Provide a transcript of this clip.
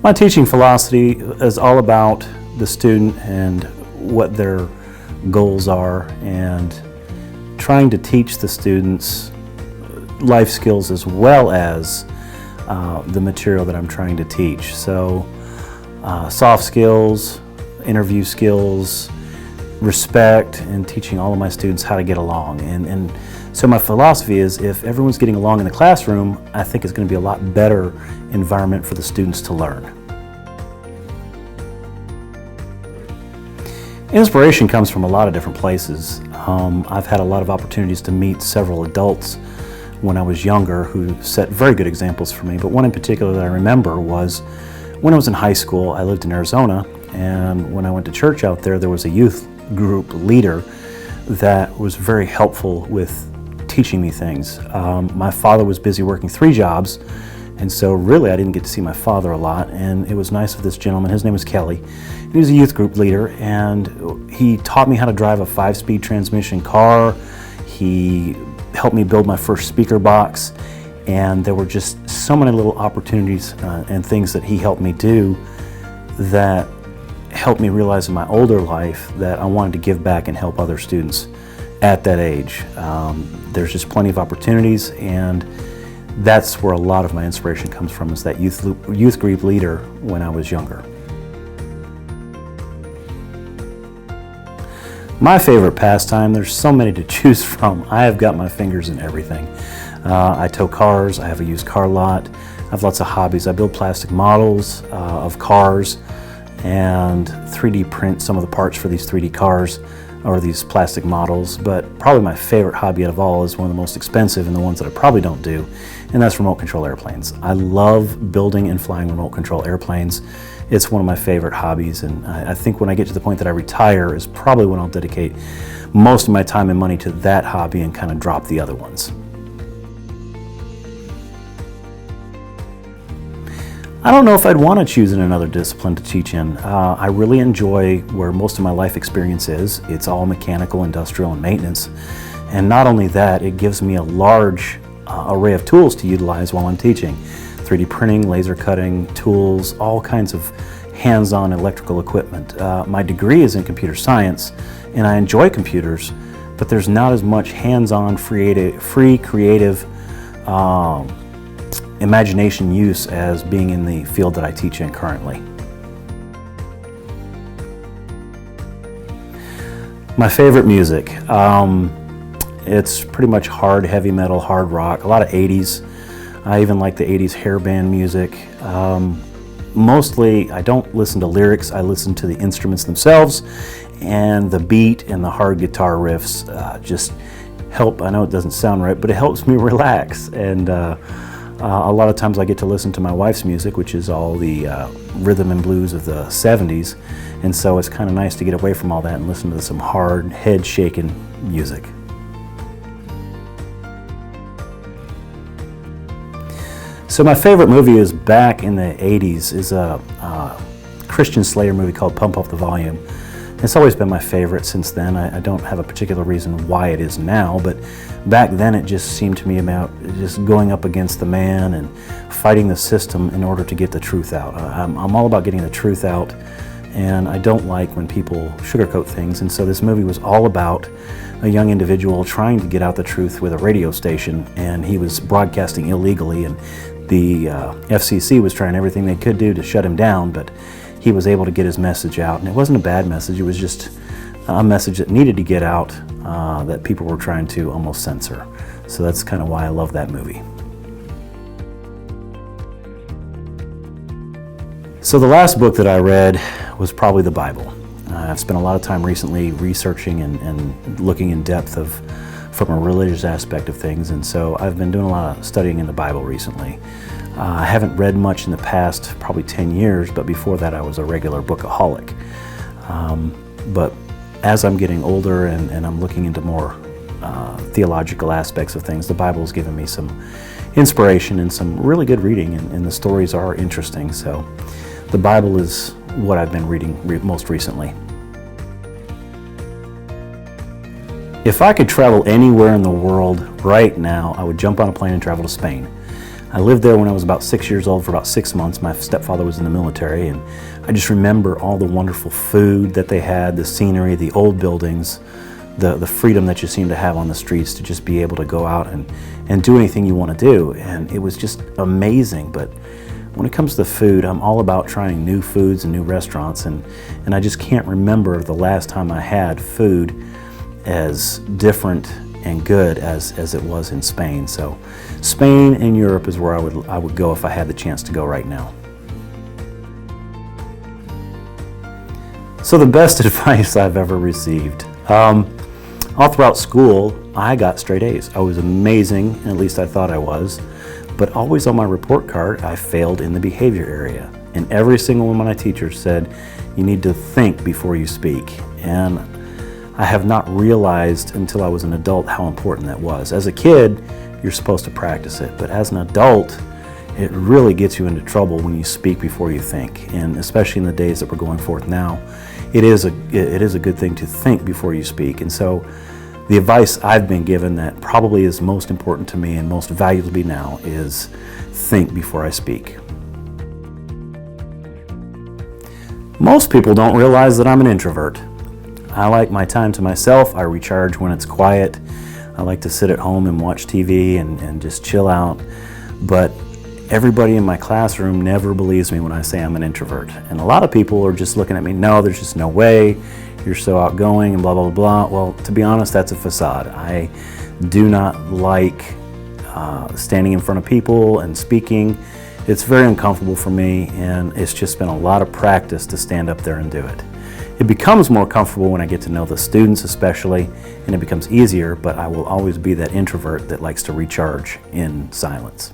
My teaching philosophy is all about the student and what their goals are, and trying to teach the students life skills as well as the material that I'm trying to teach. So soft skills, interview skills, respect, and teaching all of my students how to get along. And so my philosophy is, if everyone's getting along in the classroom, I think it's going to be a lot better environment for the students to learn. Inspiration comes from a lot of different places. I've had a lot of opportunities to meet several adults when I was younger who set very good examples for me, but one in particular that I remember was when I was in high school. I lived in Arizona, and when I went to church out there, there was a youth group leader that was very helpful with teaching me things. My father was busy working 3 jobs, and so really I didn't get to see my father a lot, and it was nice of this gentleman. His name was Kelly. He was a youth group leader, and he taught me how to drive a 5-speed transmission car. He helped me build my first speaker box, and there were just so many little opportunities and things that he helped me do that helped me realize in my older life that I wanted to give back and help other students at that age. There's just plenty of opportunities, and that's where a lot of my inspiration comes from, is that youth group leader when I was younger. My favorite pastime, there's so many to choose from. I have got my fingers in everything. I tow cars, I have a used car lot, I have lots of hobbies. I build plastic models of cars and 3D print some of the parts for these 3D cars or these plastic models, but probably my favorite hobby out of all is one of the most expensive and the ones that I probably don't do, and that's remote control airplanes. I love building and flying remote control airplanes. It's one of my favorite hobbies, and I think when I get to the point that I retire is probably when I'll dedicate most of my time and money to that hobby and kind of drop the other ones. I don't know if I'd want to choose in another discipline to teach in. I really enjoy where most of my life experience is. It's all mechanical, industrial, and maintenance. And not only that, it gives me a large array of tools to utilize while I'm teaching. 3D printing, laser cutting, tools, all kinds of hands-on electrical equipment. My degree is in computer science, and I enjoy computers, but there's not as much hands-on, free creative imagination use as being in the field that I teach in currently. My favorite music, it's pretty much hard, heavy metal, hard rock, a lot of 80s. I even like the 80s hair band music. Mostly I don't listen to lyrics, I listen to the instruments themselves, and the beat and the hard guitar riffs just help. I know it doesn't sound right, but it helps me relax. And a lot of times I get to listen to my wife's music, which is all the rhythm and blues of the 70s, and so it's kind of nice to get away from all that and listen to some hard, head-shaking music. So my favorite movie is back in the 80s, is a Christian Slayer movie called Pump Up the Volume. It's always been my favorite since then. I don't have a particular reason why it is now, but back then it just seemed to me about just going up against the man and fighting the system in order to get the truth out. I'm all about getting the truth out, and I don't like when people sugarcoat things, and so this movie was all about a young individual trying to get out the truth with a radio station, and he was broadcasting illegally, and the FCC was trying everything they could do to shut him down, but he was able to get his message out, and it wasn't a bad message. It was just a message that needed to get out that people were trying to almost censor. So that's kind of why I love that movie. So the last book that I read was probably the Bible. I've spent a lot of time recently researching and looking in depth from a religious aspect of things, and so I've been doing a lot of studying in the Bible recently. I haven't read much in the past, probably 10 years, but before that I was a regular bookaholic. But as I'm getting older and I'm looking into more theological aspects of things, the Bible has given me some inspiration and some really good reading, and the stories are interesting. So the Bible is what I've been reading most recently. If I could travel anywhere in the world right now, I would jump on a plane and travel to Spain. I lived there when I was about 6 years old for about 6 months. My stepfather was in the military, and I just remember all the wonderful food that they had, the scenery, the old buildings, the freedom that you seem to have on the streets to just be able to go out and do anything you want to do. And it was just amazing. But when it comes to food, I'm all about trying new foods and new restaurants, and I just can't remember the last time I had food as different and good as it was in Spain. So Spain and Europe is where I would go if I had the chance to go right now. So the best advice I've ever received. All throughout school, I got straight A's. I was amazing, at least I thought I was, but always on my report card, I failed in the behavior area. And every single one of my teachers said, you need to think before you speak. And I have not realized until I was an adult how important that was. As a kid, you're supposed to practice it, but as an adult, it really gets you into trouble when you speak before you think. And especially in the days that we're going forth now, it is a good thing to think before you speak. And so the advice I've been given that probably is most important to me and most valuable to me now is think before I speak. Most people don't realize that I'm an introvert. I like my time to myself. I recharge when it's quiet. I like to sit at home and watch TV and just chill out. But everybody in my classroom never believes me when I say I'm an introvert. And a lot of people are just looking at me, no, there's just no way. You're so outgoing and blah, blah, blah. Well, to be honest, that's a facade. I do not like standing in front of people and speaking. It's very uncomfortable for me, and it's just been a lot of practice to stand up there and do it. It becomes more comfortable when I get to know the students especially, and it becomes easier, but I will always be that introvert that likes to recharge in silence.